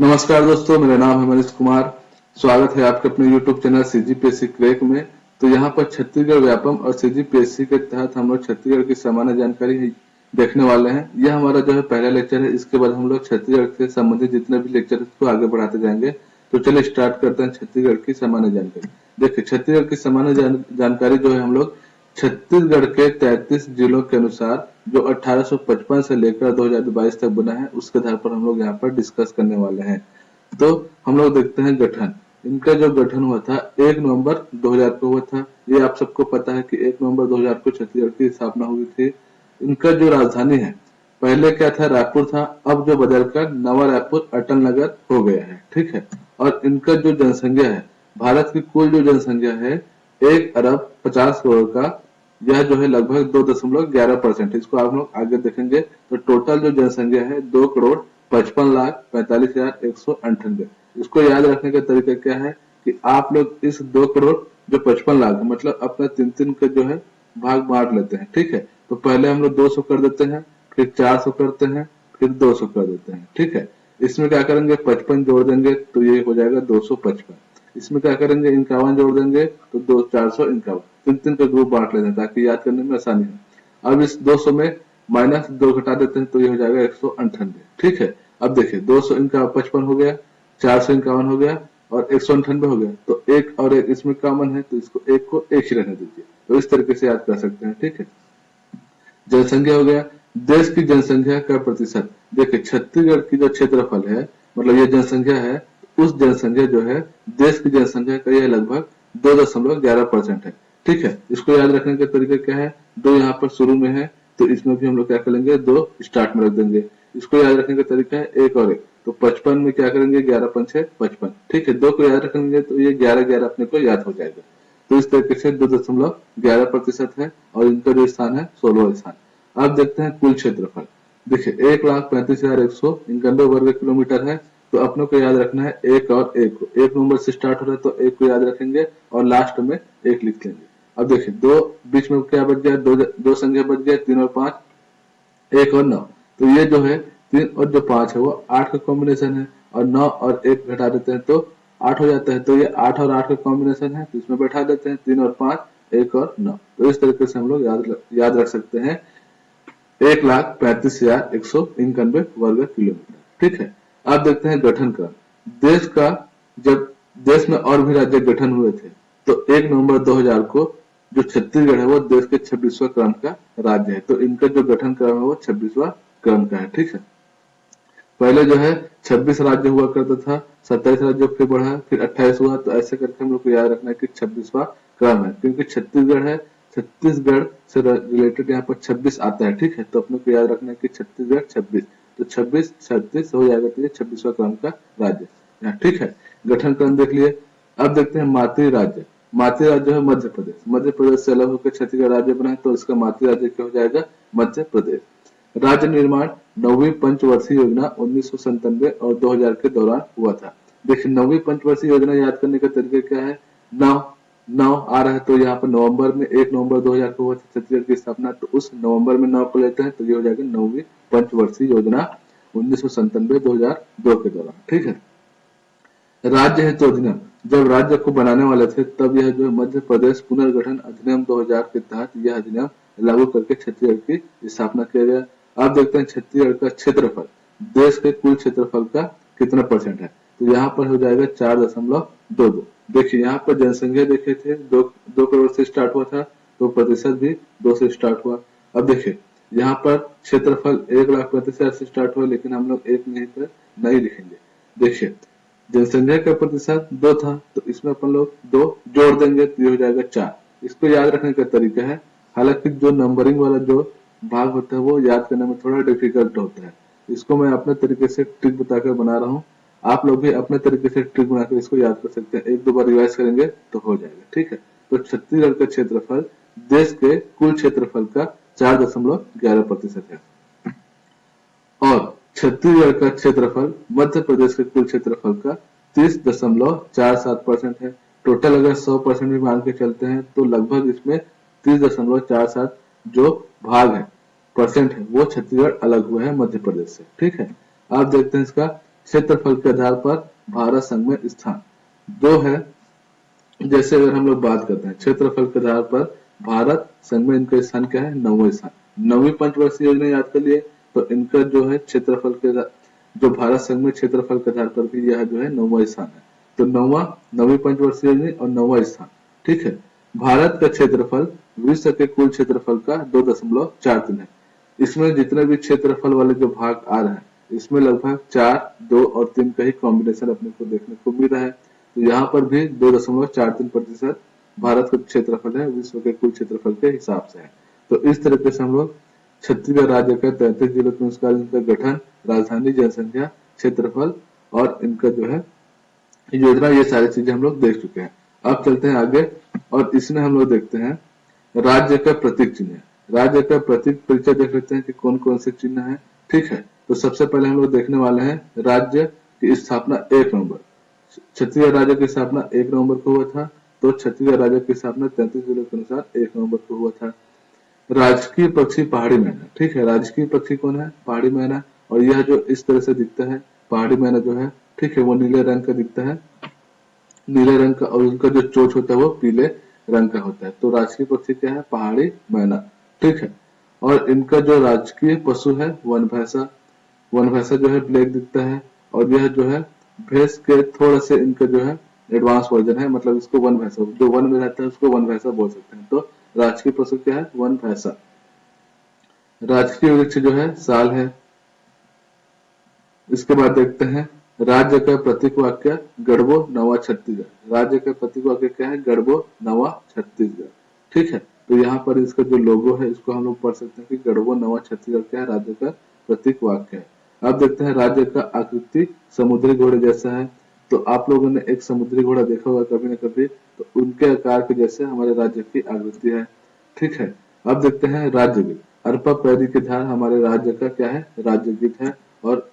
नमस्कार दोस्तों, मेरा नाम है मनीष कुमार। स्वागत है आपके अपने YouTube चैनल सीजीपीएससी क्रैक में। तो यहाँ पर छत्तीसगढ़ व्यापम और सीजीपीएससी के तहत हम लोग छत्तीसगढ़ की सामान्य जानकारी देखने वाले हैं। यह हमारा जो है पहला लेक्चर है। इसके बाद हम लोग छत्तीसगढ़ से संबंधित जितने भी लेक्चर है उसको आगे बढ़ाते जाएंगे। तो चलिए स्टार्ट करते हैं छत्तीसगढ़ की सामान्य जानकारी। देखिए, छत्तीसगढ़ की सामान्य जानकारी जो है हम लोग छत्तीसगढ़ के 33 जिलों के अनुसार जो 1855 से लेकर 2022 तक बना है उसके आधार पर हम लोग यहाँ पर डिस्कस करने वाले हैं। तो हम लोग देखते हैं गठन। इनका जो गठन हुआ था 1 नवंबर 2000 को हुआ था। ये आप सबको पता है कि 1 नवंबर 2000 को छत्तीसगढ़ की स्थापना हुई थी। इनका जो राजधानी है, पहले क्या था, रायपुर था, अब जो बदलकर नवा रायपुर अटल नगर हो गया है। ठीक है। और इनका जो जनसंख्या है, भारत की कुल जो जनसंख्या है 1 अरब 50 करोड़ का, यह जो है लगभग 2.11%। इसको आप लोग आगे देखेंगे तो टोटल जो जनसंख्या है 2,55,45,198। इसको याद रखने का तरीका क्या है कि आप लोग इस 2 करोड़ जो 55 लाख मतलब अपना 3 का जो है भाग बांट लेते हैं। ठीक है। तो पहले हम लोग 200 कर देते हैं, फिर 400 करते हैं, फिर 200 कर देते हैं। ठीक है। इसमें क्या करेंगे, 55 जोड़ देंगे तो ये हो जाएगा 255। इसमें क्या करेंगे, 51 जोड़ देंगे तो 451। 3 का ग्रुप बांट लेते हैं ताकि याद करने में आसानी हो। अब इस 200 में -2 घटा देते हैं तो ये हो जाएगा 198। ठीक है। अब देखिए 255 हो गया, 451 हो गया और 198 हो गया। तो एक और एक इसमें कॉमन है तो इसको एक को एक ही रहने दीजिए। तो इस तरीके से याद कर सकते हैं। ठीक है। जनसंख्या हो गया, देश की जनसंख्या का प्रतिशत। देखिए छत्तीसगढ़ की जो क्षेत्रफल है, मतलब ये जनसंख्या है, उस जनसंख्या जो है देश की जनसंख्या का यह लगभग 2.11% है। ठीक है। इसको याद रखने का तरीका क्या है, 2 यहाँ पर शुरू में है तो इसमें भी हम लोग क्या करेंगे, 2 स्टार्ट में रख देंगे। इसको याद रखने का तरीका है एक और एक, तो 55 में क्या करेंगे, 11 पंचे 55। ठीक है। 2 को याद रखेंगे तो ये 11 अपने को याद हो जाएगा। तो इस तरीके से 2.11% है और इनका जो स्थान है 16वां स्थान। अब देखते हैं कुल क्षेत्रफल। देखिए 1,35,191 वर्ग किलोमीटर है। तो अपनों को याद रखना है एक और एक को, 1 नंबर से स्टार्ट हो रहा है तो एक को याद रखेंगे और लास्ट में एक लिख लेंगे। अब देखिए दो बीच में क्या बच गया, दो संख्या बच गया, 3 और 5, 1 और 9। तो ये जो है 3 और जो 5 है वो 8 का कॉम्बिनेशन है और 9 और 1 घटा देते हैं तो 8 हो जाता है। तो ये 8 और 8 का कॉम्बिनेशन है तो इसमें बैठा देते हैं 3 और 5, 1 और 9। तो इस तरीके से हम लोग याद रख सकते हैं 1,35,191 वर्ग किलोमीटर। ठीक है। अब देखते हैं गठन क्रम। देश का जब देश में और भी राज्य गठन हुए थे तो 1 नवंबर 2000 को जो छत्तीसगढ़ है वो देश के 26वां क्रम का राज्य है। तो इनका जो गठन क्रम है वो 26वां क्रम का है। ठीक है। पहले जो है 26 राज्य हुआ करता था, 27 राज्य फिर बढ़ा, फिर 28 हुआ। तो ऐसे करके हम लोग को याद रखना है कि 26वां क्रम है, क्योंकि छत्तीसगढ़ है, छत्तीसगढ़ से रिलेटेड यहाँ पर 26 आता है। ठीक है। तो अपने को याद रखना है कि छत्तीसगढ़ 26, तो 26 36 हो जाएगा तो ये 26वां क्रम का राज्य। ठीक है। गठन क्रम देख लिए। अब देखते हैं मातृ राज्य। मातृ राज्य है मध्य प्रदेश। मध्य प्रदेश से अलग होकर छत्तीसगढ़ राज्य बना है तो इसका मातृ राज्य क्या हो जाएगा, मध्य प्रदेश। राज्य निर्माण 9वीं पंचवर्षीय योजना 1997 और 2000 के दौरान हुआ था। देखिए 9वीं पंचवर्षीय योजना याद करने का तरीका क्या है, 9 आ रहा है तो यहाँ पर नवंबर में 1 नवंबर 2000 को हुआ था छत्तीसगढ़ की स्थापना। तो उस नवंबर में 9 को लेते हैं तो ये हो जाएगा 9वीं पंचवर्षीय योजना 1997-2002 के दौरान। ठीक है। राज्य हेतु अधिनियम, जब राज्य को बनाने वाले थे तब यह जो मध्य प्रदेश पुनर्गठन अधिनियम 2000 के तहत यह अधिनियम लागू करके छत्तीसगढ़ की स्थापना किया गया। आप देखते हैं छत्तीसगढ़ का क्षेत्रफल देश के कुल क्षेत्रफल का कितना परसेंट है, तो यहाँ पर हो जाएगा 4.22। देखिए यहाँ पर जनसंख्या देखे थे 2 करोड़ से स्टार्ट हुआ था तो प्रतिशत भी 2 से स्टार्ट हुआ। अब देखिए यहाँ पर क्षेत्रफल 1,35,000 से स्टार्ट हुआ, लेकिन हम लोग एक नहीं पर नहीं लिखेंगे। देखिए जनसंख्या का प्रतिशत 2 था तो इसमें अपन लोग 2 जोड़ देंगे तो ये हो जाएगा 4। इसको याद रखने का तरीका है, हालांकि जो नंबरिंग वाला जो भाग होता है वो याद करने में थोड़ा डिफिकल्ट होता है। इसको मैं अपने तरीके से ट्रिक बताकर बना रहा हूँ, आप लोग भी अपने तरीके से ट्रिक बनाकर इसको याद कर सकते हैं। 1-2 बार रिवाइज करेंगे तो हो जाएगा। ठीक है। तो छत्तीसगढ़ का क्षेत्रफल देश के कुल क्षेत्रफल का 4.11% है और छत्तीसगढ़ का क्षेत्रफल मध्य प्रदेश के कुल क्षेत्रफल का 30.47% है। टोटल अगर 100% भी मान के चलते हैं तो लगभग इसमें 30.47 जो भाग है परसेंट है वो छत्तीसगढ़ अलग हुआ है मध्य प्रदेश से। ठीक है। आप देखते हैं इसका क्षेत्रफल के आधार पर भारत संघ में स्थान। दो है, जैसे अगर हम लोग बात करते हैं क्षेत्रफल के आधार पर भारत संघ में इनका स्थान क्या है, 9वां स्थान। 9वीं पंचवर्षीय योजना याद कर लिए तो इनका जो है क्षेत्रफल के जो भारत संघ में क्षेत्रफल के आधार पर भी यह जो है 9वां स्थान है। तो 9वीं पंचवर्षीय योजना और 9वां स्थान, ठीक है। भारत का क्षेत्रफल विश्व के कुल क्षेत्रफल का 2.43 है। इसमें जितने भी क्षेत्रफल वाले जो भाग आ रहे हैं इसमें लगभग 4, 2 और 3 का ही कॉम्बिनेशन अपने को देखने को मिल रहा है। तो यहाँ पर भी 2.43% भारत का क्षेत्रफल है विश्व के कुल क्षेत्रफल के हिसाब से है। तो इस तरीके से हम लोग छत्तीसगढ़ राज्य का 33 जिलों के अनुसार इनका गठन, राजधानी, जनसंख्या, क्षेत्रफल और इनका जो है योजना, ये सारी चीजें हम लोग देख चुके हैं। अब चलते हैं आगे और इसमें हम लोग देखते हैं राज्य का प्रतीक चिन्ह। राज्य का प्रतीक परिचय देख लेते हैं कि कौन कौन से चिन्ह है, ठीक है। तो सबसे पहले हम लोग देखने वाले हैं राज्य की स्थापना 1 नवंबर। छत्तीसगढ़ राज्य की स्थापना 1 नवंबर को हुआ था। तो छत्तीसगढ़ राज्य की स्थापना 33 जिलों के अनुसार 1 नवंबर को हुआ था। राजकीय पक्षी पहाड़ी मैना, ठीक है। राजकीय पक्षी कौन है, पहाड़ी मैना। और यह जो इस तरह से दिखता है पहाड़ी मैना जो है, ठीक है, वो नीले रंग का दिखता है, नीले रंग का, और उनका जो चोंच होता है वो पीले रंग का होता है। तो राजकीय पक्षी क्या है, पहाड़ी मैना, ठीक है। और इनका जो राजकीय पशु है वन भैंसा। वन भैंसा जो है ब्लैक दिखता है और यह जो है भैंस के थोड़ा से इनका जो है एडवांस वर्जन है, मतलब इसको वन भैंसा, जो वन में रहता है उसको वन भैंसा बोल सकते हैं। तो राजकीय पशु क्या है, वन भैंसा। राजकीय वृक्ष जो है साल है। इसके बाद देखते हैं राज्य का प्रतीक वाक्य गढ़बो नवा छत्तीसगढ़। राज्य का प्रतीक वाक्य क्या है, गढ़बो नवा छत्तीसगढ़, ठीक है। तो यहाँ पर इसका जो लोगो है इसको हम लोग पढ़ सकते हैं कि गढ़बो नवा छत्तीसगढ़ क्या है, राज्य का प्रतीक वाक्य है। अब देखते हैं राज्य का आकृति समुद्री घोड़े जैसा है। तो आप लोगों ने एक समुद्री घोड़ा देखा होगा कभी न कभी, तो उनके आकार के जैसे हमारे राज्य की आकृति है, ठीक है। अब देखते हैं राज्य गीत। अरपा पैरी की धार हमारे राज्य का क्या है, राज्य गीत है। और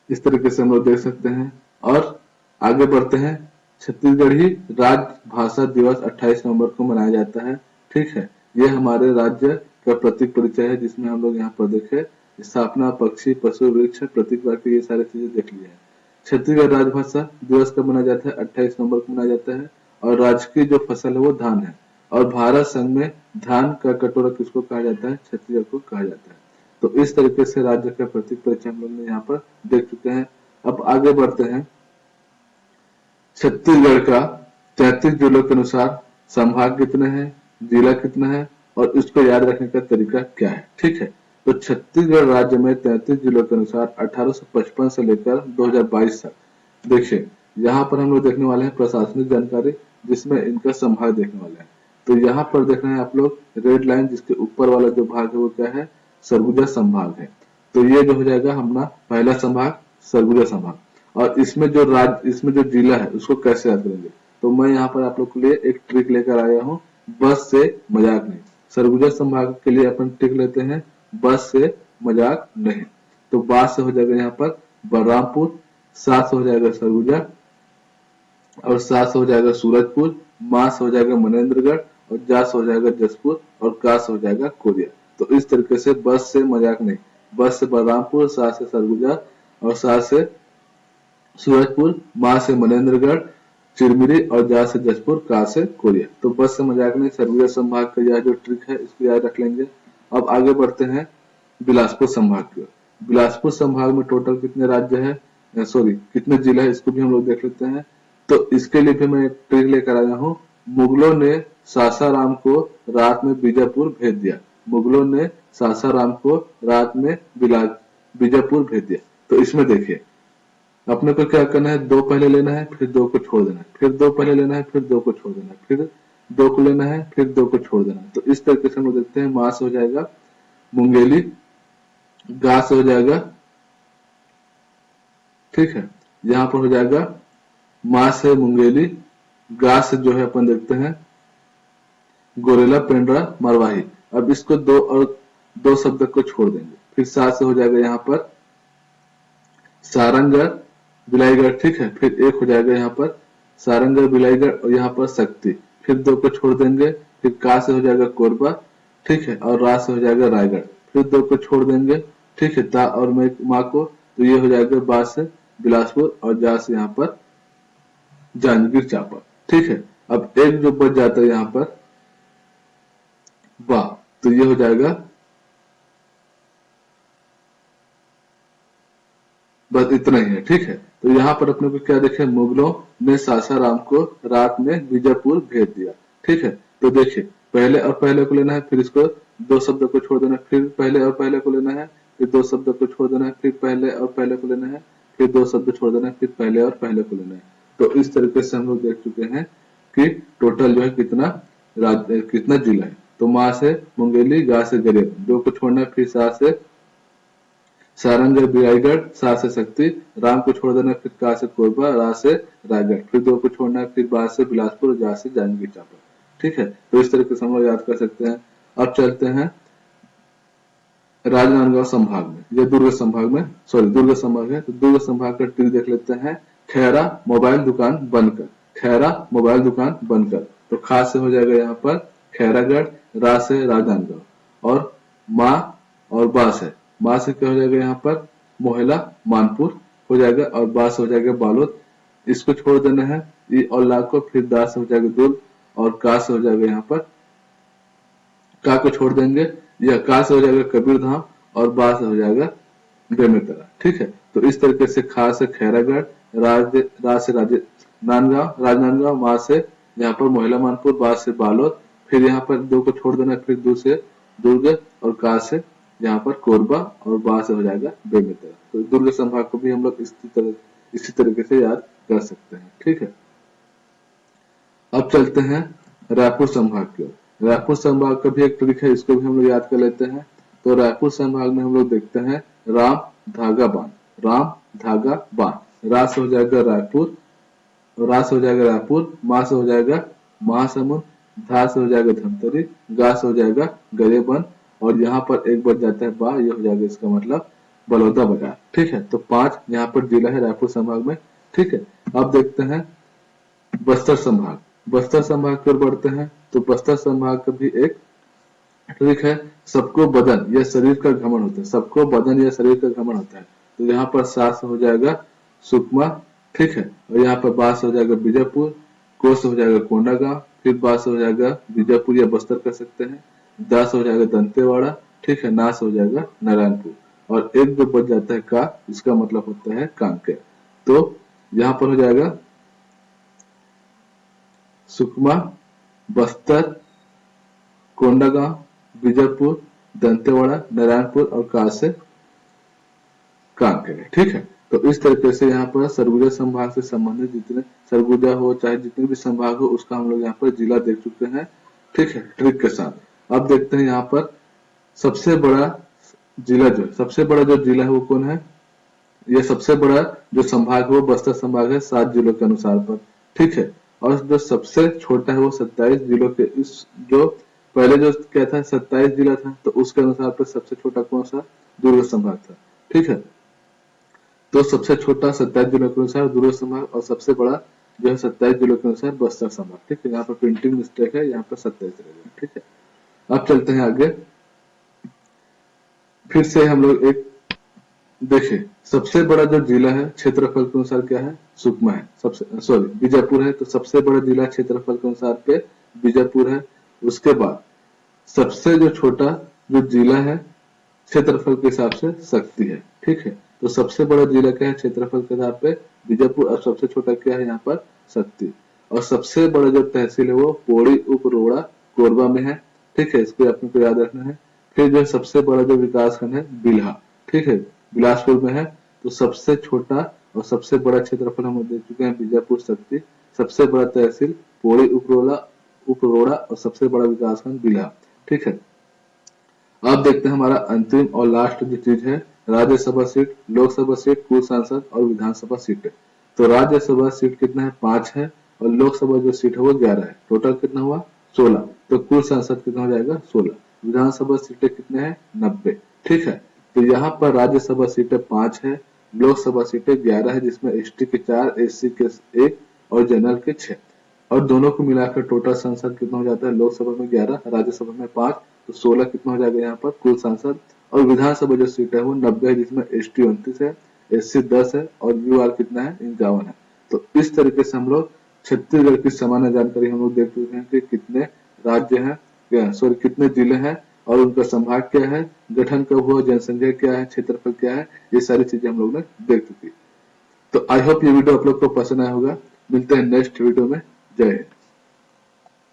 इस तरीके से हम लोग देख सकते हैं। और आगे बढ़ते हैं, छत्तीसगढ़ी राजभाषा दिवस 28 नवंबर को मनाया जाता है, ठीक है। ये हमारे राज्य का प्रतीक परिचय है, जिसमें हम लोग यहाँ पर देखे स्थापना, पक्षी, पशु, वृक्ष, प्रतीक वाक्य, ये सारी चीजें देख ली है। छत्तीसगढ़ राजभाषा दिवस कब मनाया जाता है, 28 नवंबर को मनाया जाता है। और राज्य की जो फसल है वो धान है। और भारत संघ में धान का कटोरा किसको कहा जाता है, छत्तीसगढ़ को कहा जाता है। तो इस तरीके से राज्य का प्रतीक परिचय हम लोग ने यहाँ पर देख चुके हैं। अब आगे बढ़ते हैं, छत्तीसगढ़ का 33 जिलों के अनुसार संभाग कितने हैं, जिला कितना है और इसको याद रखने का तरीका क्या है, ठीक है। तो छत्तीसगढ़ राज्य में 33 जिलों के अनुसार 1855 से लेकर 2022 तक, देखिए यहाँ पर हम लोग देखने वाले हैं प्रशासनिक जानकारी, जिसमें इनका संभाग देखने वाले हैं। तो यहाँ पर देख रहे हैं आप लोग रेड लाइन, जिसके ऊपर वाला जो भाग है वो क्या है, सरगुजा संभाग है। तो ये जो हो जाएगा हमारा पहला संभाग, सरगुजा संभाग। और इसमें जो जिला है उसको कैसे याद करेंगे, तो मैं यहाँ पर आप लोग के लिए एक ट्रिक लेकर आया हूँ, बस से मजाक नहीं। सरगुजा संभाग के लिए अपन ट्रिक लेते हैं, बस से मजाक नहीं। तो बात से हो जाएगा यहाँ पर बलरामपुर, सा से हो जाएगा सरगुजा, और सा से हो जाएगा सूरजपुर, मा से हो जाएगा मनेन्द्रगढ़, और जा से हो जाएगा जसपुर, और का से हो जाएगा कोरिया। तो इस तरीके से बस से मजाक नहीं, बस से बलरामपुर, सा से सरगुजा, और सा से सूरजपुर, मा से मनेन्द्रगढ़, चिरमिरी, और जा से जसपुर, का से कोरिया। तो बस से मजाक नहीं, सरगुजा संभाग का यह जो ट्रिक है इसको याद रख लेंगे। अब आगे बढ़ते हैं बिलासपुर संभाग की ओर। बिलासपुर संभाग में टोटल कितने राज्य है, कितने जिला है, इसको भी हम लोग देख लेते हैं। तो इसके लिए भी मैं एक ट्रिक लेकर आया हूँ। मुगलों ने सासाराम को रात में बीजापुर भेज दिया। मुगलों ने सासाराम को रात में बीजापुर भेज दिया। तो इसमें देखिए अपने को क्या करना है, दो पहले लेना है, फिर दो को छोड़ देना है, फिर दो पहले लेना है, फिर दो को छोड़ देना है, फिर दो को लेना है, फिर दो को छोड़ देना है। तो इस तरीके से हम लोग देखते हैं, मां से हो जाएगा मुंगेली, गा से हो जाएगा, ठीक है, यहाँ पर हो जाएगा मां से मुंगेली, गा से जो है अपन देखते हैं गोरेला, पेंड्रा, मरवाही। अब इसको दो शब्द को छोड़ देंगे, फिर सा से हो जाएगा यहाँ पर सारंगढ़, बिलाईगढ़, ठीक है। फिर एक हो जाएगा यहाँ पर सारंगढ़, बिलाईगढ़, और यहाँ पर शक्ति। फिर दो को छोड़ देंगे, फिर का से हो जाएगा कोरबा, ठीक है, और रा से हो जाएगा रायगढ़। फिर दो को छोड़ देंगे, ठीक है, ता और माँ को तो ये हो जाएगा बा से बिलासपुर और जा से यहाँ पर जांजगीर चांपा। ठीक है, अब एक जो बच जाता है यहाँ पर बा, तो ये हो जाएगा बस इतना ही है। ठीक है, तो यहाँ पर अपने को क्या देखे, मुगलों ने सासाराम को रात में बीजापुर भेज दिया। ठीक है, तो देखिए पहले और पहले को लेना है, फिर इसको दो शब्द को छोड़ देना है, फिर पहले और पहले को लेना है, फिर दो शब्द को छोड़ देना है, फिर पहले और पहले को लेना है, फिर दो शब्द छोड़ देना है, फिर पहले और पहले को लेना है। तो इस तरीके से हम लोग देख चुके हैं कि टोटल जो है कितना जिला है। तो माँ से मुंगेली, गा से गरेब, दो को छोड़ना है, फिर सा से सारंग बिराईगढ़, सा से शक्ति, राम को छोड़ देना, फिर का से कोरबा, रा से रायगढ़, फिर दो को छोड़ना है, फिर बा से बिलासपुर, जा से जांजगीर चांपा। ठीक है, तो इस तरीके से हम लोग याद कर सकते हैं। अब चलते हैं राजनांदगांव संभाग में, ये दुर्ग संभाग में, दुर्ग संभाग है, तो दुर्ग संभाग का ट्रिक देख लेते हैं। खैरा मोबाइल दुकान बनकर, खैरा मोबाइल दुकान बनकर, तो खास से हो जाएगा यहाँ पर खैरागढ़, रा से राजनांदगांव, और माँ और बा से, माँ से क्या हो जाएगा यहाँ पर मोहला मानपुर हो जाएगा, और बा से हो जाएगा बालोद, इसको छोड़ देना है, ई और ला को, फिर दा से हो जाएगा दुर्ग, और का से हो जाएगा यहाँ पर, का को छोड़ देंगे, यह का से हो जाएगा कबीर धाम, और बा से हो जाएगा बेमेतरा। ठीक है, तो इस तरीके से खा से खैरागढ़, रा से राजनांदगांव, माँ से यहाँ पर मोहला मानपुर, बा से बालोद, फिर यहाँ पर दो को छोड़ देना, फिर दो से दुर्ग, और का से यहाँ पर कोरबा, और बा से हो जाएगा बेमेतरा। तो दुर्ग संभाग को भी हम लोग इसी तरीके से याद कर सकते हैं। ठीक है, अब चलते हैं रायपुर संभाग की ओर। रायपुर संभाग का भी एक ट्रिक है, इसको भी हम लोग याद कर लेते हैं। तो रायपुर संभाग में हम लोग देखते हैं राम धागा बांध, राम धागा बांध, रा से हो जाएगा रायपुर, रा से हो जाएगा रायपुर, माँ से हो जाएगा महासमुंद, धा से हो जाएगा धमतरी, गा से हो जाएगा गरेबंद, और यहाँ पर एक बच जाता है बा, ये हो जाएगा इसका मतलब बलौदा बाजार। ठीक है, तो 5 यहाँ पर जिला है रायपुर संभाग में। ठीक है, अब देखते हैं बस्तर संभाग। बस्तर संभाग की ओर बढ़ते हैं, तो बस्तर संभाग का भी एक ट्रिक है, सबको बदन या शरीर का घमंड होता है, सबको बदन या शरीर का घमंड होता है। तो यहाँ पर सा से हो जाएगा सुकमा। ठीक है, और यहाँ पर बा से हो जाएगा बीजापुर, को से हो जाएगा कोंडागांव, फिर बा से हो जाएगा बीजापुर या बस्तर कर सकते हैं, दा से हो जाएगा दंतेवाड़ा, ठीक है, ना से हो जाएगा नारायणपुर, और एक जो बच जाता है का, इसका मतलब होता है कांकेर। तो यहाँ पर हो जाएगा सुकमा, बस्तर, कोंडागांव, बीजापुर, दंतेवाड़ा, नारायणपुर, और का से कांकेर। ठीक है, तो इस तरीके से यहाँ पर सरगुजा संभाग से संबंधित जितने सरगुजा हो चाहे जितने भी संभाग हो उसका हम लोग यहाँ पर जिला देख चुके हैं। ठीक है, ट्रिक के साथ। अब देखते हैं यहाँ पर सबसे बड़ा जिला जो जिला है वो कौन है। यह सबसे बड़ा जो संभाग है वो बस्तर संभाग है 7 जिलों के अनुसार पर। ठीक है, और जो सबसे छोटा है वो 27 जिलों के, इस जो पहले जो क्या था 27 जिला था, तो उसके अनुसार पर सबसे छोटा कौन सा, दुर्ग संभाग था। ठीक है, तो सबसे छोटा 27 जिलों के अनुसार दुर्ग संभाग, और सबसे बड़ा जो है 27 जिलों के अनुसार बस्तर संभाग। ठीक है, यहाँ पर प्रिंटिंग मिस्टेक है, यहाँ पर 27 रहेगा। ठीक है, अब चलते हैं आगे। फिर से हम लोग एक देखिए, सबसे बड़ा जो जिला है क्षेत्रफल के अनुसार क्या है, सुकमा है, बीजापुर है। तो सबसे बड़ा जिला क्षेत्रफल के अनुसार पे बीजापुर है। उसके बाद सबसे जो छोटा जो जिला है क्षेत्रफल के हिसाब से शक्ति है। ठीक है, तो सबसे बड़ा जिला क्या है क्षेत्रफल के आधार पे बीजापुर, और सबसे छोटा क्या है यहाँ पर शक्ति। और सबसे बड़ा जो तहसील है वो पौड़ी, उपरोड़ा, कोरबा में है। ठीक है, इसको अपने को याद रखना है। फिर जो सबसे बड़ा जो विकास खंड है बिल्हा, ठीक है, बिलासपुर में है। तो सबसे छोटा और सबसे बड़ा क्षेत्रफल हम देख चुके हैं बीजापुर शक्ति, सबसे बड़ा तहसील पौड़ी, उपरोड़ा, और सबसे बड़ा विकास खंड बिल्हा। ठीक है, अब देखते हैं हमारा अंतिम और लास्ट जो चीज है, राज्यसभा सीट, लोकसभा सीट, कुल सांसद और विधानसभा सीट। तो राज्यसभा सीट कितना है, 5 है, और लोकसभा जो सीट है वो 11 है। टोटल कितना हुआ, 16। तो कुल सांसद कितना हो जाएगा, 16। विधानसभा सीटें कितने हैं, 90। ठीक है, तो यहाँ पर राज्यसभा सीटें 5 है, लोकसभा सीटें 11 है, जिसमें एसटी के 4, एससी के 1 और जनरल के 6, और दोनों को मिलाकर टोटल सांसद कितना हो जाता है, लोकसभा में 11, राज्यसभा में 5, तो 16 कितना हो जाएगा यहाँ पर कुल सांसद। और विधानसभा जो सीट है वो 90 है, जिसमें एसटी 29 है, SC 10 है और UR कितना है 51 है। तो इस तरीके से हम लोग छत्तीसगढ़ की सामान्य जानकारी हम लोग देख चुके हैं कि कितने राज्य हैं, सॉरी कितने जिले हैं और उनका संभाग क्या है, गठन कब हुआ, जनसंख्या क्या है, क्षेत्रफल क्या है, ये सारी चीजें हम लोग ने देख चुकी। तो आई होप ये वीडियो आप लोग को पसंद आया होगा। मिलते हैं नेक्स्ट वीडियो में। जय हिंद।